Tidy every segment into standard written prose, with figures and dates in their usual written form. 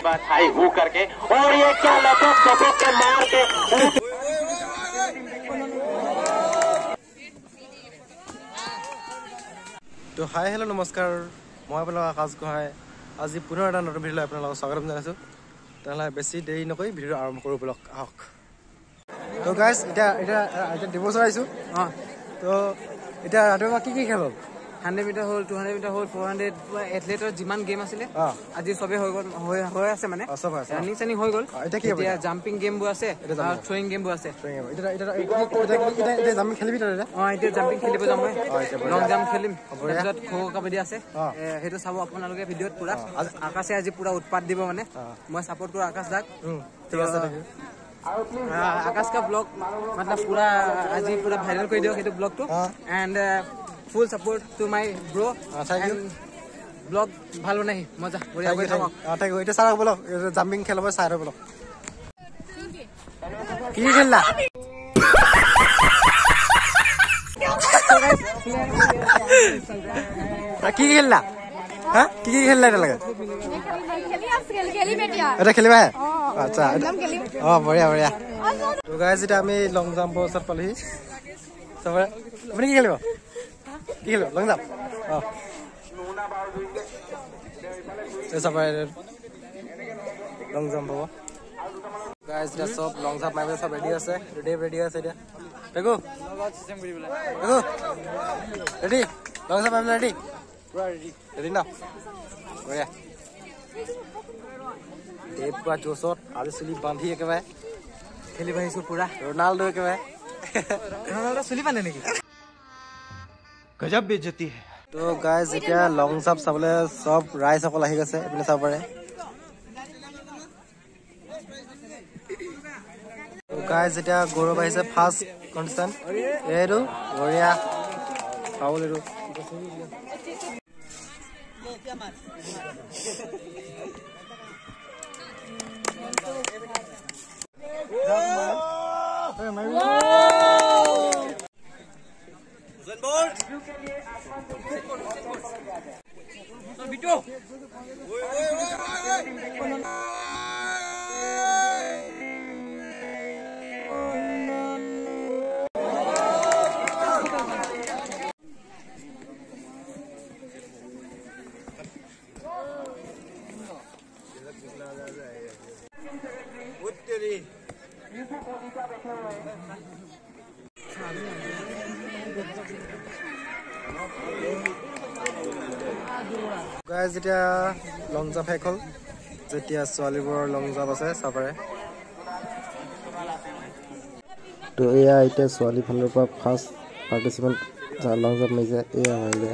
बात हाई हू करके और ये क्या लपक चपक के मार के तो हाय हेलो नमस्कार मैं अपना आकाश गोहाई आज पुनः এটা নতুন ভিডিঅ' লৈ আপোনালোকক স্বাগতম জনাইছোঁ তেতিয়াহ'লে বেছি দেৰি নকৰি ভিডিঅ'টো আৰম্ভ কৰোঁ বলক আহক তো গাইজ এতিয়া ডিভ'ৰ্চৰ আহিছোঁ তো এতিয়া ৰাতিপুৱা কি খেল হ'ল 100 মিটাৰ হ'ল 200 মিটাৰ হ'ল 400 এথলেটৰ যিমান গেম আছিলে আজি সবে হৈ গ'ল হৈ আছে মানে সব আছে ৰানিং চানিং হৈ গ'ল এতিয়া জাম্পিং গেমবোৰ আছে থ্ৰয়িং গেমবোৰ আছে এতিয়া জাম্পিং খেলিবি তই এতিয়া জাম্পিং খেলিব যাম মই লং জাম্প খেলিম তাৰপিছত খো কাবাডী আছে সেইটো চাব আপোনালোকে ভিডিঅ'ত পুৰা আকাশে আজি পুৰা উৎপাত দিব মানে মই সাপোৰ্ট কৰো আকাশ দাক ঠিক আছে आकाश का ब्लॉग मतलब पूरा आज पूरा वायरल कर दियो ये ब्लॉग तो and full support to my bro and blog ভালো নাই মজা বঢ়িয়া কৰি থাকক থ্যাংক ইউ এটা সারা বলো জাম্পিং খেলব সারা বলো কি খেললা কি খেললা হ্যাঁ কি খেললা এটা লাগে এটা খেলিবা আচ্ছা বঢ়িয়া বঢ়িয়া তো গাইজ এটা আমি লং জাম্পৰ ওচৰত পালোহি চবৰে আপুনি কি খেলিব লং জাম্প চবৰে লং জাম্প হ'ব গাইজ এটা চব লং জাম্প মাৰিবলৈ চব ৰেডি আছে এতিয়া দেখো ৰেডি লং জাম্প মাৰিবলৈ ৰেডি পুৰা ৰেডি না বঢ়িয়া পুৰা জোচত আলু চুলি বান্ধি একেবাৰে খেলিব আহিছো পুৰা रोनाल्डो একেবাৰে रोनाल्डो চুলি বান্ধে নেকি গজব বেজতি হে তো গাইজ এতিয়া লং জাম্প চাবলৈ সব ৰাইজসকল আহি গৈছে আপুনি চাব পাৰে তো গাইজ এতিয়া গৌৰৱ আহিছে ফাৰ্ষ্ট কনষ্টেণ্ট এইটো বঢ়িয়া পাউল এইটো গাইজ এতিয়া লং জাম্প শেষ হ'ল যেতিয়া ছোৱালীবোৰৰ লং জাম্প আছে চাবৰে তো এয়া এতিয়া ছোৱালী ফালৰ পৰা ফাৰ্ষ্ট পাৰ্টিচিপেণ্ট লং জাম্প মাৰিছে এয়া মাৰিলে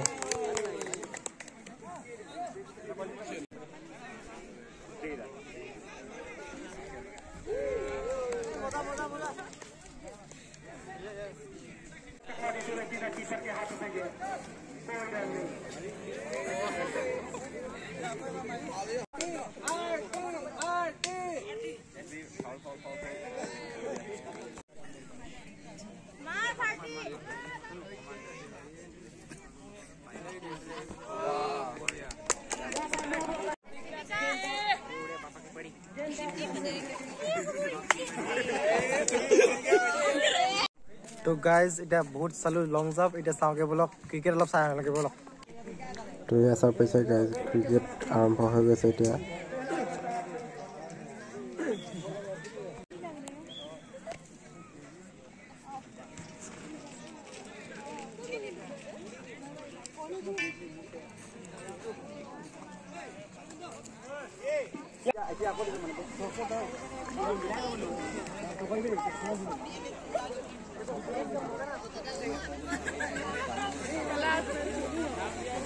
তো গাইজ এতিয়া বহুত চালো লং জাম্প এতিয়া চাওঁগে বলক ক্ৰিকেট অলপ চাই লাগে বলক তো এয়া চাব পাইছে গাইজ ক্ৰিকেট আৰম্ভ হৈ গৈছে এতিয়া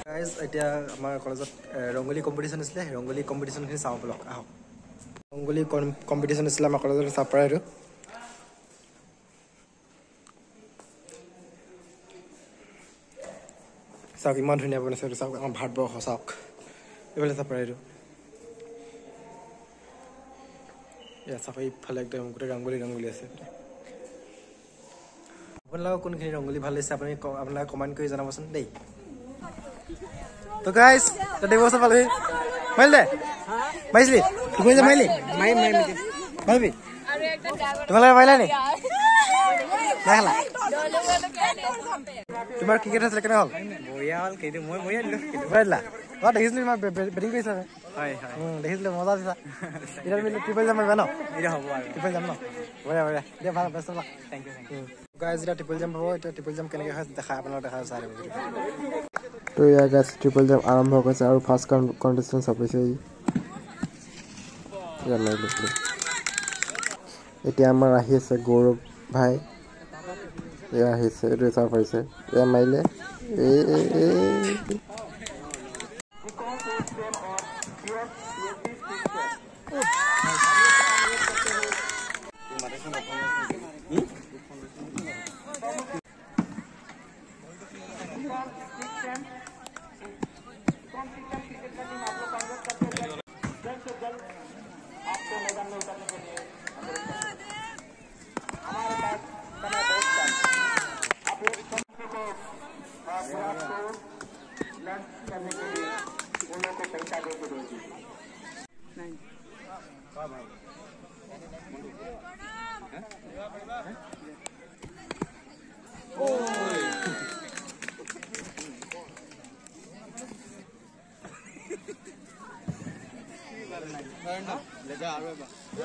গাইজ এতিয়া আমাৰ কলেজত ৰংগোলী কম্পিটিশ্যন আছিলে ৰংগোলী কম্পিটিশ্যনখিনি চাওঁ বলক আহক ৰংগোলী কম্পিটিশ্যন আছিলে আমাৰ কলেজত চাব পাৰে আৰু চাওক ইমান ধুনীয়া বনাইছে এইটো চাওক আমাৰ ভাৰতবৰ্ষ চাওক এইফালে চাব পাৰে এইটো এয়া চাওক এইফালে একদম গোটেই ৰংগোলী আছে আপোনালোকৰ কোনখিনি ৰংগোলী ভাল লাগিছে আপোনালোকে কমেণ্ট কৰি জনাবচোন দেই তো গাইজ ডিভ'ৰ্চৰ পালেহি মাৰিলে মাৰিছিলি টিপল জাম্প মাৰিলি মাৰিবি তোমালোকে পাৰিলা নি নাখালা তোমাৰ ক্ৰিকেট আছিলে কেনে হ'ল বঢ়িয়া হ'ল কিন্তু মই বঢ়িয়া দিলোঁ পাৰিলা অঁ দেখিছিলোঁ তোমাৰ বেটিং কৰিছা হয় দেখিছিলোঁ মজা দিছা এতিয়া তুমি টিপল জাম্প মাৰিবা ন এতিয়া হ'ব আৰু টিপল জাম্প ন বঢ়িয়া বঢ়িয়া দিয়া ভাল best of luck thank you guys এতিয়া টিপল জাম্প হ'ব এতিয়া টিপল জাম্প কেনেকৈ হয় দেখাই আপোনালোকে দেখাই চাই ল'ব তো ইয়াৰ গাইজ টিপল জাম্প আৰম্ভ কৰিছে আৰু ফাৰ্ষ্ট কণ্টেষ্টেণ্ট চাপিছে এতিয়া আমাৰ আহি আছে গৌৰৱ ভাই এয়া আহিছে এইটো চাব পাৰিছে এয়া মাৰিলে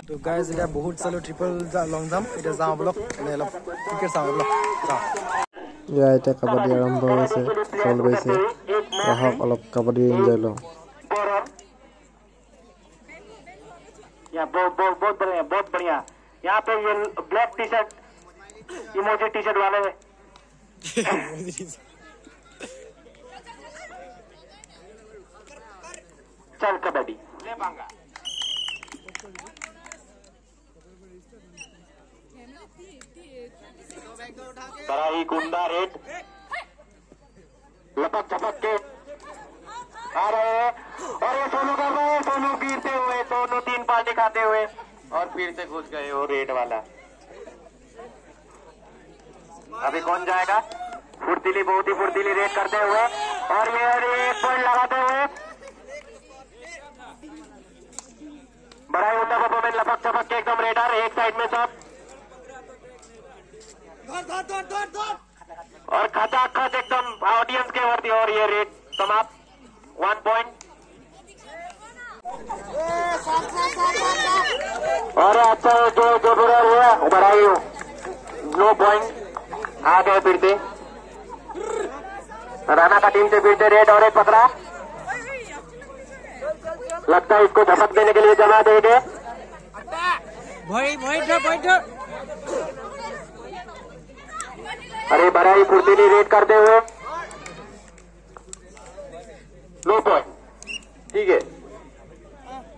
তো গাইজ এতিয়া বহুত চালো ট্ৰিপল লং জাম্প এতিয়া যাওঁ বলক এনে অলপ ক্ৰিকেট চাওঁ বলক যাওঁ ইয়া এতিয়া কাবাডী আৰম্ভ হৈছে চল গৈছে আহক অলপ কাবাডী এনজয় লওঁ बहुत बढ़िया यहाँ पे ये black T shirt emoji T shirt वाले चल कबड्डी ले पांगा बराई कुंदा रेड लपक झपक के आ रहे हैं और ये सोनू कर रहे हैं सोनू गिरते हुए सोनू 3 पार्टी खाते हुए और फिर से घुस गए वो रेड वाला अभी कौन जाएगा फुर्तीली बहुत ही फुर्तीली रेड करते हुए और ये पॉइंट लगाते हुए बड़ा होता परफॉर्मेंस लपक छपक के एकदम रेडर एक साइड में सब और खचाखच एकदम ऑडियंस के वर्दी और ये रेड समाप्त 1 पॉइंट और अच्छा जो जो बुरा हुआ बढ़ाई हो 9 पॉइंट आ गए फिर से राणा का टीम से फिर से रेड और एक पकड़ा लगता है इसको झपक देने के लिए जमा देंगे अरे बड़ाई फुर्तीली रेड करते हुए 9 पॉइंट ठीक है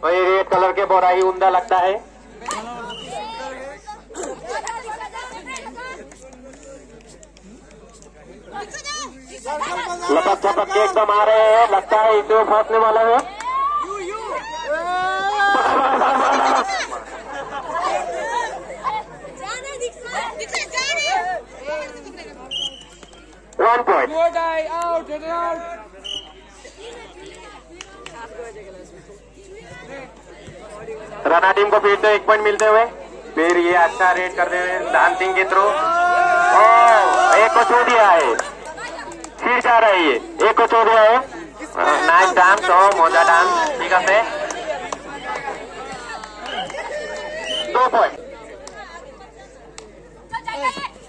और ये रेड कलर के बोराई उमदा लगता है लपक झपक के एकदम आ रहे हैं लगता है इसे फंसने वाला है 1 पॉइंट राणा टीम को फिर से 1 पॉइंट मिलते हुए फिर ये अच्छा रेड करते हुए डांसिंग के थ्रू एक को छू दिया है फिर जा रहा है ये एक को छू दिया है नाइस डांस हो मोजा डांस ठीक है 2 पॉइंट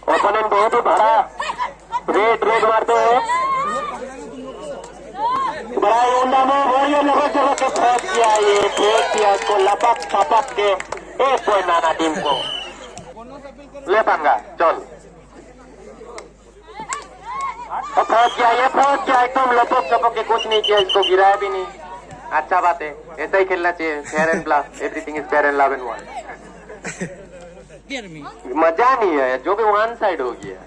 ओपोनेंट बहुत ही बड़ा रेड मारते हैं बड़ा ऊंडा में वॉरियर लपक झपक के फेंक किया ये फेंक किया इसको लपक छपक के 1 पॉइंट नाना टीम को ले पांगा चल फेंक किया ये फेंक किया एकदम लपक छपक के कुछ नहीं किया इसको गिराया भी नहीं अच्छा बात है ऐसा ही खेलना चाहिए fair and blast everything is fair and love and one मजा नहीं है जो भी वन साइड हो गया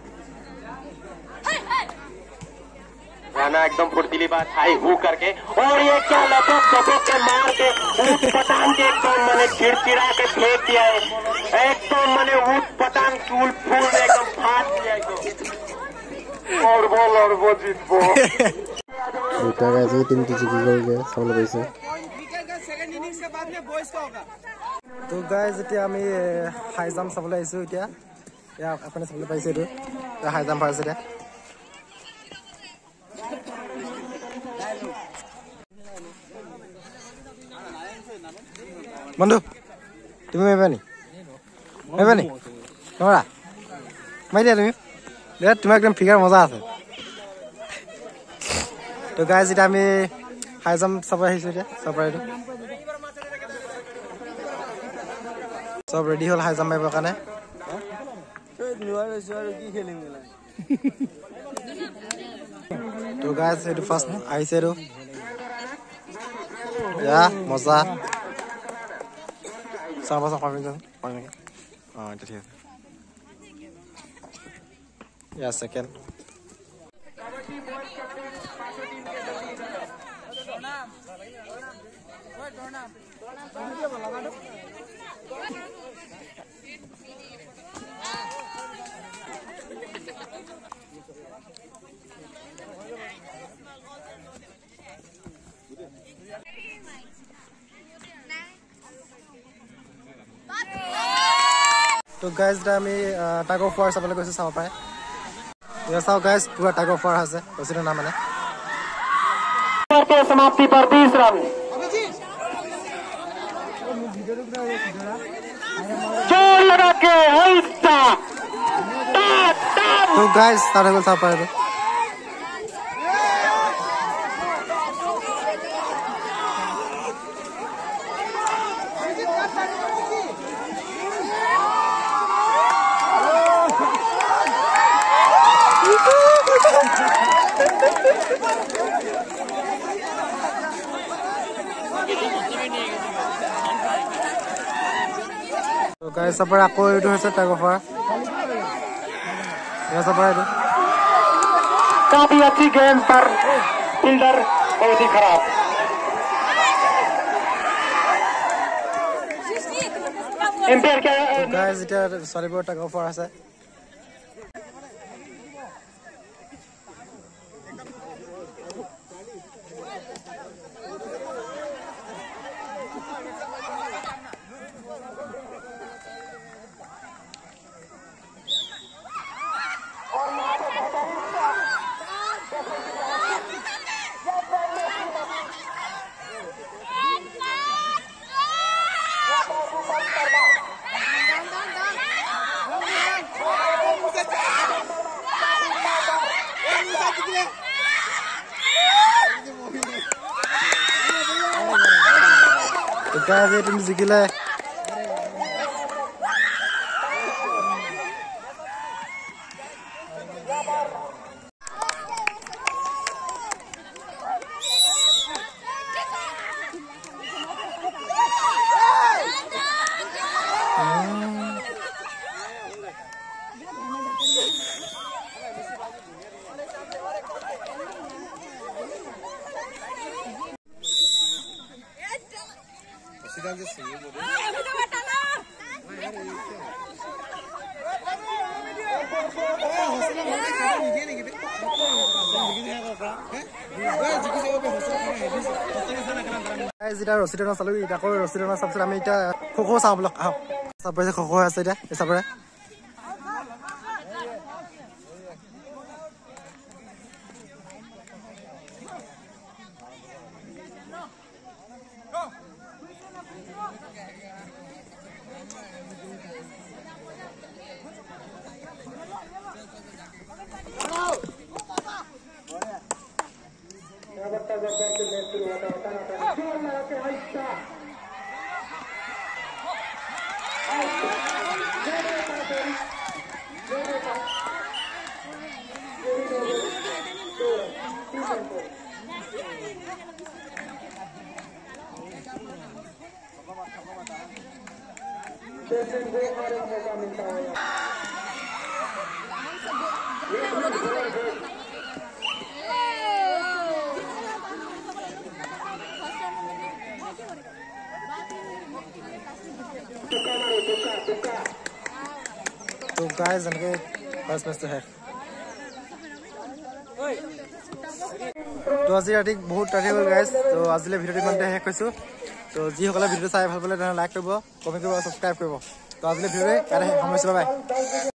राणा एकदम फुर्तीली बात हाई हू करके और ये क्या लपक छपक के मार के ऊट पटांग के एकदम मैंने चिड़चिड़ा के फेंक दिया है एकदम मैंने ऊट पटांग चूल फूल में एकदम फाट दिया एकदम और वो जीत वो बेटा कैसे टीम की जीत गई है सब लोग ऐसे তো গাইজ এতিয়া আমি হাই জাম্প চাবলৈ আহিছোঁ। এতিয়া আপুনি চাবলৈ পাইছে এইটো হাই জাম্প আছে। এতিয়া বন্ধু তুমি মাৰিবা নি নৰা মাৰি দিয়া তুমি দে তোমাৰ একদম ফিগাৰ মজা আছে। তো গাইজ এতিয়া আমি হাই জাম্প চাব আহিছোঁ। এতিয়া চাব পাৰিলোঁ চব ৰেডি হ'ল হাই জাম্প মাৰিবৰ কাৰণে। তো গাইজ এইটো ফাৰ্ষ্ট আহিছে এইটো মজা চাব পাৰিম নেকি? অঁ এতিয়া ঠিক আছে। ইয়া ছেকেণ্ড তো গাইজ এতিয়া আমি টাগ অফ ৱাৰ চাবলৈ গৈছোঁ। চাব পাৰে চাওঁ গাইজ পুৰা টাগ অফ ৱাৰ আছে কৈছিলোঁ না মানে समाप्ति पर 20 रन जोर लगा के तो गाइज स्टार्ट हो गल चाब पारे तो गाइस सब पर আকৌ এটো হৈছে টাগ অফ ৱাৰ ये सब पर काफी अच्छी गेंद पर फील्डर बहुत ही खराब एम्पायर क्या गाइस এটা সলিবৰ টাগ অফ ৱাৰ আছে गाइस ये टीम जिकिले যেটা ৰচিদনা চালো এটা কই ৰচিদনা सबसे আমি এটা খোখো চাও ব্লক আহ সবৰে খোখো আছে এটা সবৰে तो गाइस इनके फर्स्ट मैच तो है তো আজি ৰাতি বহুত ৰাতি হ'ল গাইজ তো আজিলৈ ভিডিঅ'টো ইমানতে শেষ কৰিছোঁ তো যিসকলে ভিডিঅ'টো চাই ভাল পালে তেনেহ'লে লাইক কৰিব কমেণ্ট কৰিব ছাবস্ক্ৰাইব কৰিব তো আজিলৈ ভিডিঅ'টো ইয়াতে সামৰিছোঁ বাই